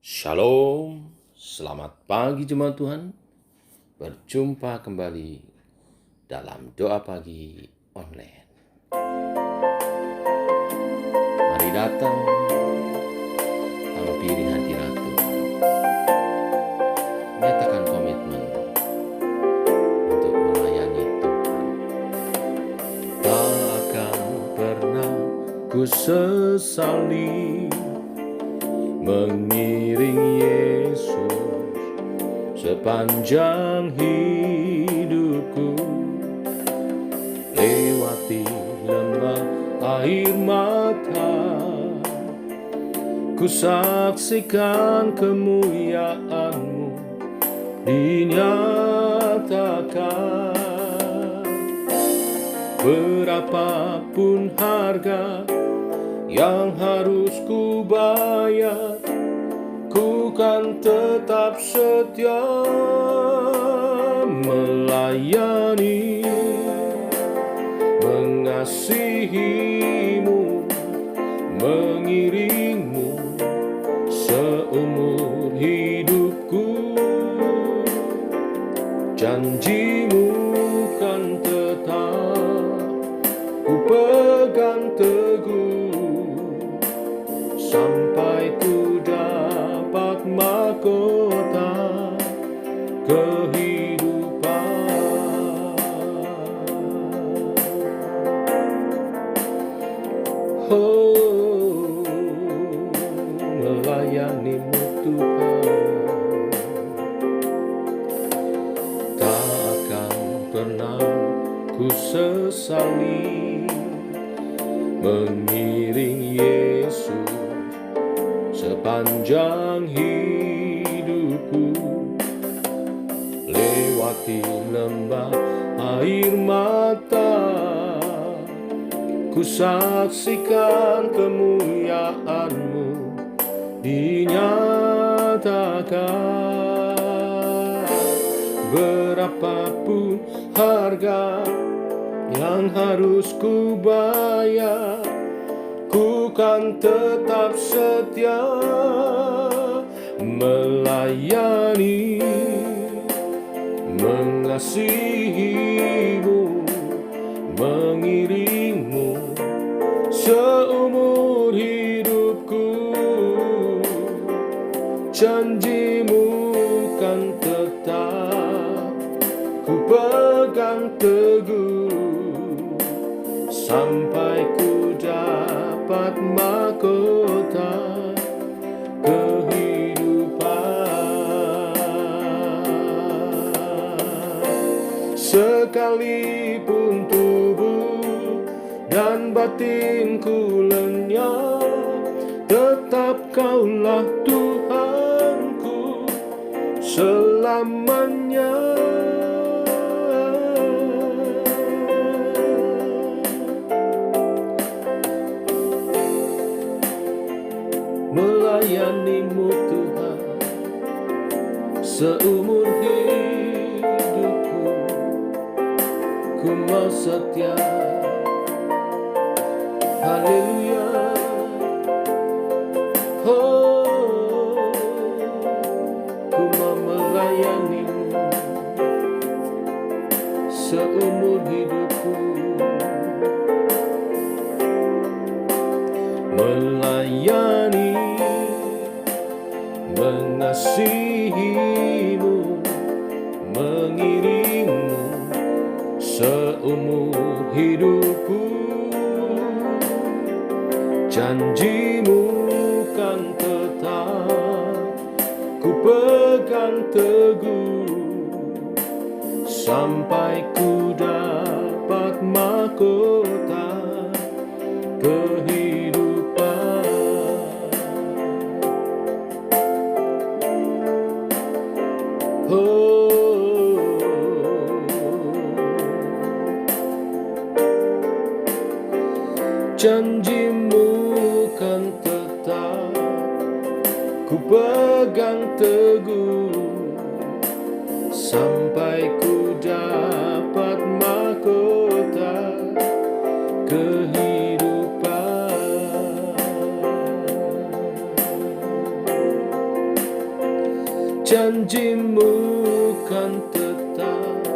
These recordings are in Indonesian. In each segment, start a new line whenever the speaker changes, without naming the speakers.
Shalom, selamat pagi jemaat Tuhan. Berjumpa kembali dalam doa pagi online. Mari datang, hampiri hadirat Tuhan. Nyatakan komitmen untuk melayani Tuhan. Tak akan pernah ku sesali mengiring Yesus sepanjang hidupku, lewati lembah air mata, ku saksikan kemuliaan-Mu dinyatakan. Berapapun harga yang harus ku bayar, ku kan tetap setia melayani, mengasihi-Mu, mengiring-Mu seumur hidupku. Janji-Mu kan tetap ku pegang teguh sampai ku dapat mahkota kehidupan. Oh, melayani-Mu Tuhan, tak akan pernah ku sesali mengiring Yesus sepanjang hidupku, lewati lembah air mata, ku saksikan kemuliaan-Mu dinyatakan. Berapapun harga yang harus ku bayar, ku kan tetap setia melayani, mengasihi-Mu, mengiring-Mu seumur hidupku. Janji-Mu kan tetap ku pegang teguh sampai ku dapat mahkota kehidupan. Sekalipun tubuh dan batinku lenyap, tetap Kaulah Tuhanku selamanya. Melayani-Mu Tuhan seumur hidupku, ku mau setia. Haleluya. Oh, ku mau melayani-Mu seumur hidupku, melayani, mengasihi-Mu, mengiring-Mu seumur hidupku. Janji-Mu kan tetap ku pegang teguh sampai ku dapat mahkota kehidupan. Oh, janji-Mu kan tetap ku pegang teguh sampai ku dapat mahkota kehidupan. janjimu kan tetap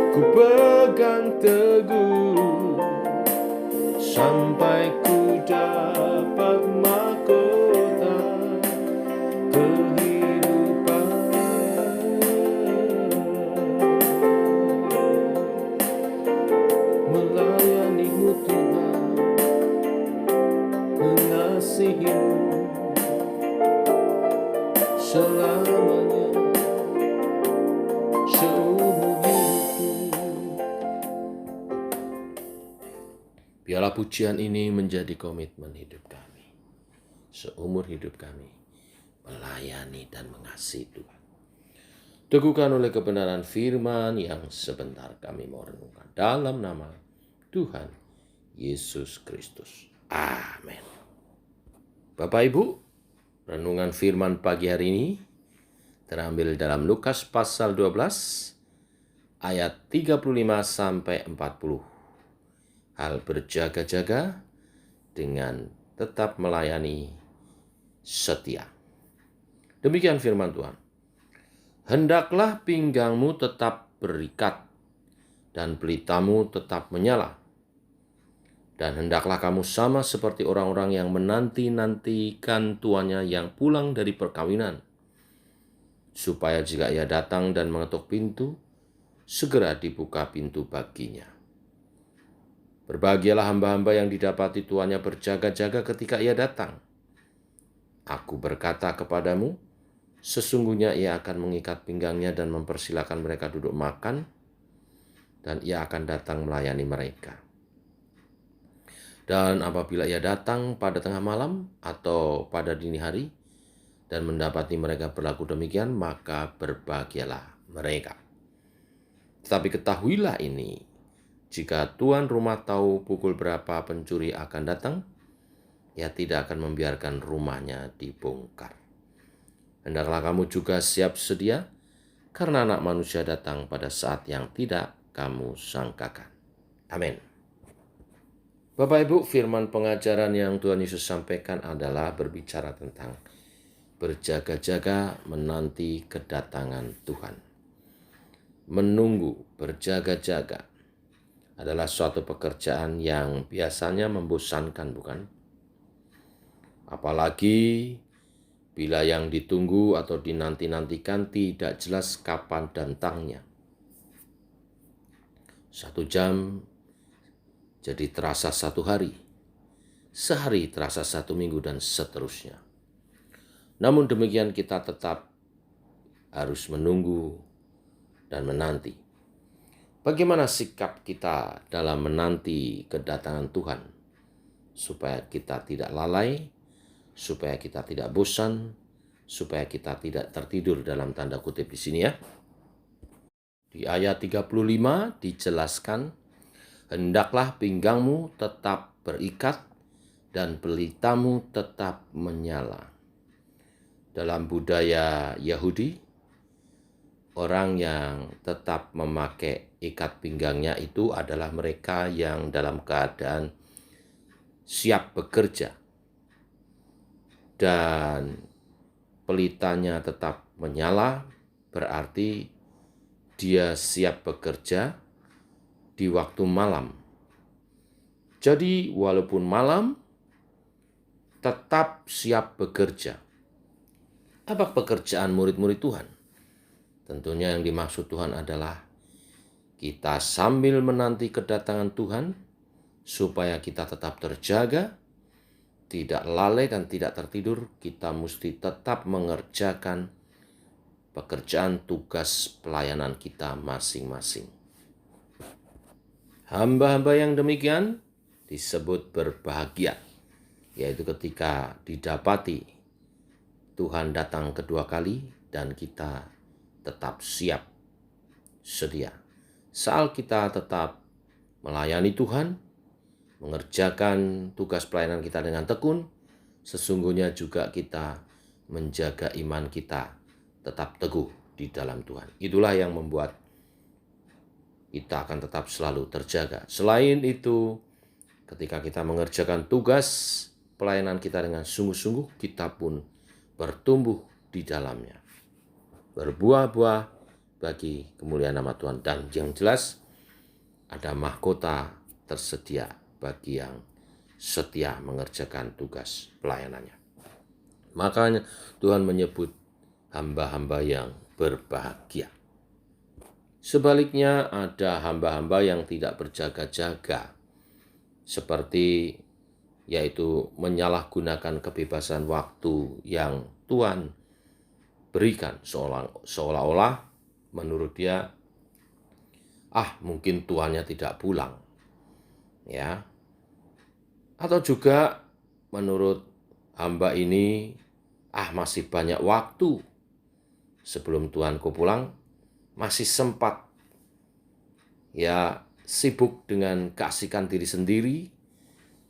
ku pegang teguh, sampai ku dapat mahkota kehidupan. Melayanimu Tuhan, mengasihimu selamanya, seumur hidupku. Biarlah pujian ini menjadi komitmen hidup kami, seumur hidup kami, melayani dan mengasihi Tuhan. Teguhkan oleh kebenaran firman yang sebentar kami mau renungkan dalam nama Tuhan Yesus Kristus. Amin. Bapak Ibu, renungan firman pagi hari ini terambil dalam Lukas pasal 12 ayat 35 sampai 40. Hal berjaga-jaga dengan tetap melayani setia. Demikian firman Tuhan. Hendaklah pinggangmu tetap berikat dan pelitamu tetap menyala. Dan hendaklah kamu sama seperti orang-orang yang menanti-nantikan tuannya yang pulang dari perkawinan, supaya jika ia datang dan mengetuk pintu, segera dibuka pintu baginya. Berbahagialah hamba-hamba yang didapati tuannya berjaga-jaga ketika ia datang. Aku berkata kepadamu, sesungguhnya ia akan mengikat pinggangnya dan mempersilakan mereka duduk makan, dan ia akan datang melayani mereka. Dan apabila ia datang pada tengah malam atau pada dini hari dan mendapati mereka berlaku demikian, maka berbahagialah mereka. Tetapi ketahuilah ini, jika tuan rumah tahu pukul berapa pencuri akan datang, ia tidak akan membiarkan rumahnya dibongkar. Hendaklah kamu juga siap sedia, karena Anak Manusia datang pada saat yang tidak kamu sangkakan. Amin. Bapak Ibu, firman pengajaran yang Tuhan Yesus sampaikan adalah berbicara tentang berjaga-jaga menanti kedatangan Tuhan. Menunggu, berjaga-jaga adalah suatu pekerjaan yang biasanya membosankan, bukan? Apalagi bila yang ditunggu atau dinanti-nantikan tidak jelas kapan datangnya. 1 jam jadi terasa 1 hari, sehari terasa 1 minggu, dan seterusnya. Namun demikian kita tetap harus menunggu dan menanti. Bagaimana sikap kita dalam menanti kedatangan Tuhan, supaya kita tidak lalai, supaya kita tidak bosan, supaya kita tidak tertidur dalam tanda kutip di sini ya. Di ayat 35 dijelaskan, hendaklah pinggangmu tetap berikat dan pelitamu tetap menyala. Dalam budaya Yahudi, orang yang tetap memakai ikat pinggangnya itu adalah mereka yang dalam keadaan siap bekerja. Dan pelitanya tetap menyala, berarti dia siap bekerja di waktu malam. Jadi walaupun malam, tetap siap bekerja. Apa pekerjaan murid-murid Tuhan? Tentunya yang dimaksud Tuhan adalah kita sambil menanti kedatangan Tuhan, supaya kita tetap terjaga, tidak lalai dan tidak tertidur, kita mesti tetap mengerjakan pekerjaan tugas pelayanan kita masing-masing. Hamba-hamba yang demikian disebut berbahagia, yaitu ketika didapati Tuhan datang kedua kali dan kita tetap siap sedia. Saat kita tetap melayani Tuhan, mengerjakan tugas pelayanan kita dengan tekun, sesungguhnya juga kita menjaga iman kita tetap teguh di dalam Tuhan. Itulah yang membuat kita akan tetap selalu terjaga. Selain itu, ketika kita mengerjakan tugas pelayanan kita dengan sungguh-sungguh, kita pun bertumbuh di dalamnya. berbuah-buah bagi kemuliaan nama Tuhan. Dan yang jelas ada mahkota tersedia bagi yang setia mengerjakan tugas pelayanannya. Makanya Tuhan menyebut hamba-hamba yang berbahagia. Sebaliknya ada hamba-hamba yang tidak berjaga-jaga, seperti yaitu menyalahgunakan kebebasan waktu yang Tuhan berikan, seolah-olah menurut dia, mungkin tuannya tidak pulang, ya. Atau juga menurut hamba ini, masih banyak waktu sebelum tuanku pulang, masih sempat, ya, sibuk dengan keasikan diri sendiri,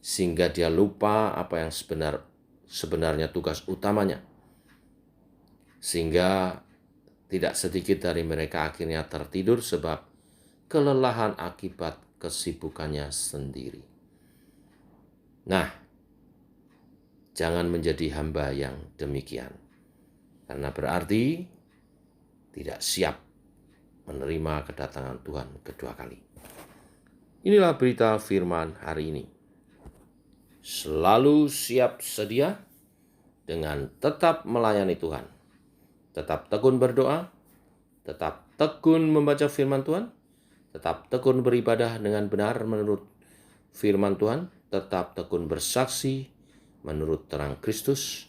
sehingga dia lupa apa yang sebenarnya tugas utamanya. Sehingga tidak sedikit dari mereka akhirnya tertidur sebab kelelahan akibat kesibukannya sendiri. Nah, jangan menjadi hamba yang demikian, karena berarti tidak siap menerima kedatangan Tuhan kedua kali. Inilah berita firman hari ini. Selalu siap sedia dengan tetap melayani Tuhan. Tetap tekun berdoa, tetap tekun membaca firman Tuhan, tetap tekun beribadah dengan benar menurut firman Tuhan, tetap tekun bersaksi menurut terang Kristus,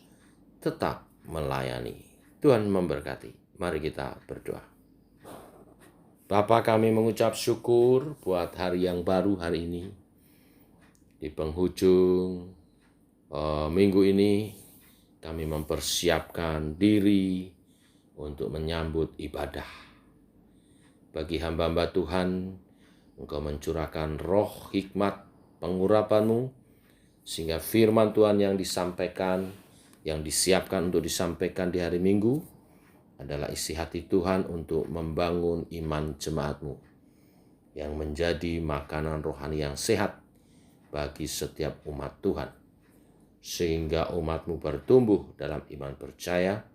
tetap melayani. Tuhan memberkati. Mari kita berdoa. Bapa, kami mengucap syukur buat hari yang baru hari ini. Di penghujung minggu ini, kami mempersiapkan diri untuk menyambut ibadah. Bagi hamba-hamba Tuhan, Engkau mencurahkan roh hikmat pengurapan-Mu, sehingga firman Tuhan yang disampaikan, yang disiapkan untuk disampaikan di hari Minggu, adalah isi hati Tuhan untuk membangun iman jemaat-Mu, yang menjadi makanan rohani yang sehat bagi setiap umat Tuhan, sehingga umat-Mu bertumbuh dalam iman percaya,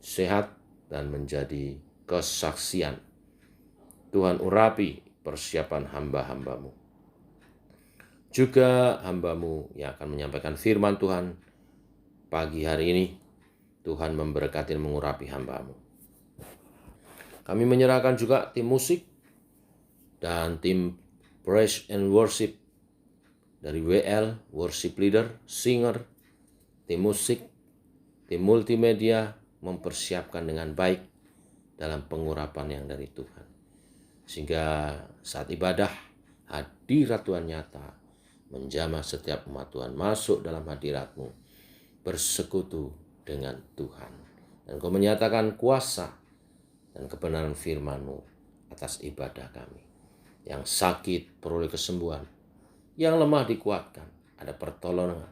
sehat, dan menjadi kesaksian. Tuhan urapi persiapan hamba-hamba-Mu. Juga hamba-Mu yang akan menyampaikan firman Tuhan pagi hari ini, Tuhan memberkati dan mengurapi hamba-Mu. Kami menyerahkan juga tim musik dan tim praise and worship dari WL, worship leader, singer, tim musik, tim multimedia mempersiapkan dengan baik dalam pengurapan yang dari Tuhan. Sehingga saat ibadah, hadirat Tuhan nyata menjamah setiap umat Tuhan masuk dalam hadirat-Mu, bersekutu dengan Tuhan. Dan Kau menyatakan kuasa dan kebenaran firman-Mu atas ibadah kami. Yang sakit peroleh kesembuhan, yang lemah dikuatkan, ada pertolongan,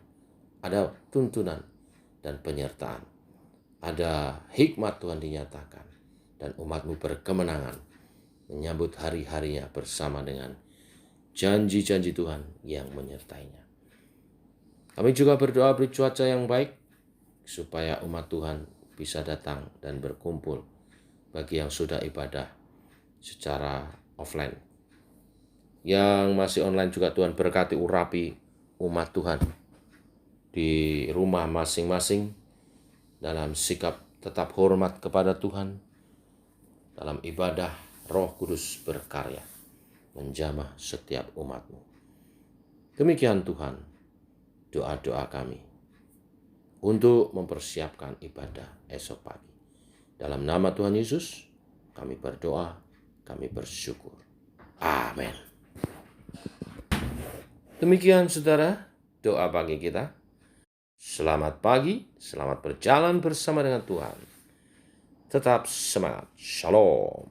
ada tuntunan dan penyertaan. Ada hikmat Tuhan dinyatakan, dan umat-Mu berkemenangan menyambut hari-harinya bersama dengan janji-janji Tuhan yang menyertainya. Kami juga berdoa beri cuaca yang baik, supaya umat Tuhan bisa datang dan berkumpul bagi yang sudah ibadah secara offline. Yang masih online juga Tuhan berkati urapi umat Tuhan di rumah masing-masing dalam sikap tetap hormat kepada Tuhan. Dalam ibadah, Roh Kudus berkarya menjamah setiap umat-Mu. Demikian Tuhan, doa-doa kami untuk mempersiapkan ibadah esok pagi. Dalam nama Tuhan Yesus, kami berdoa, kami bersyukur. Amin. Demikian saudara, doa pagi kita. Selamat pagi, selamat berjalan bersama dengan Tuhan. Tetap semangat. Shalom.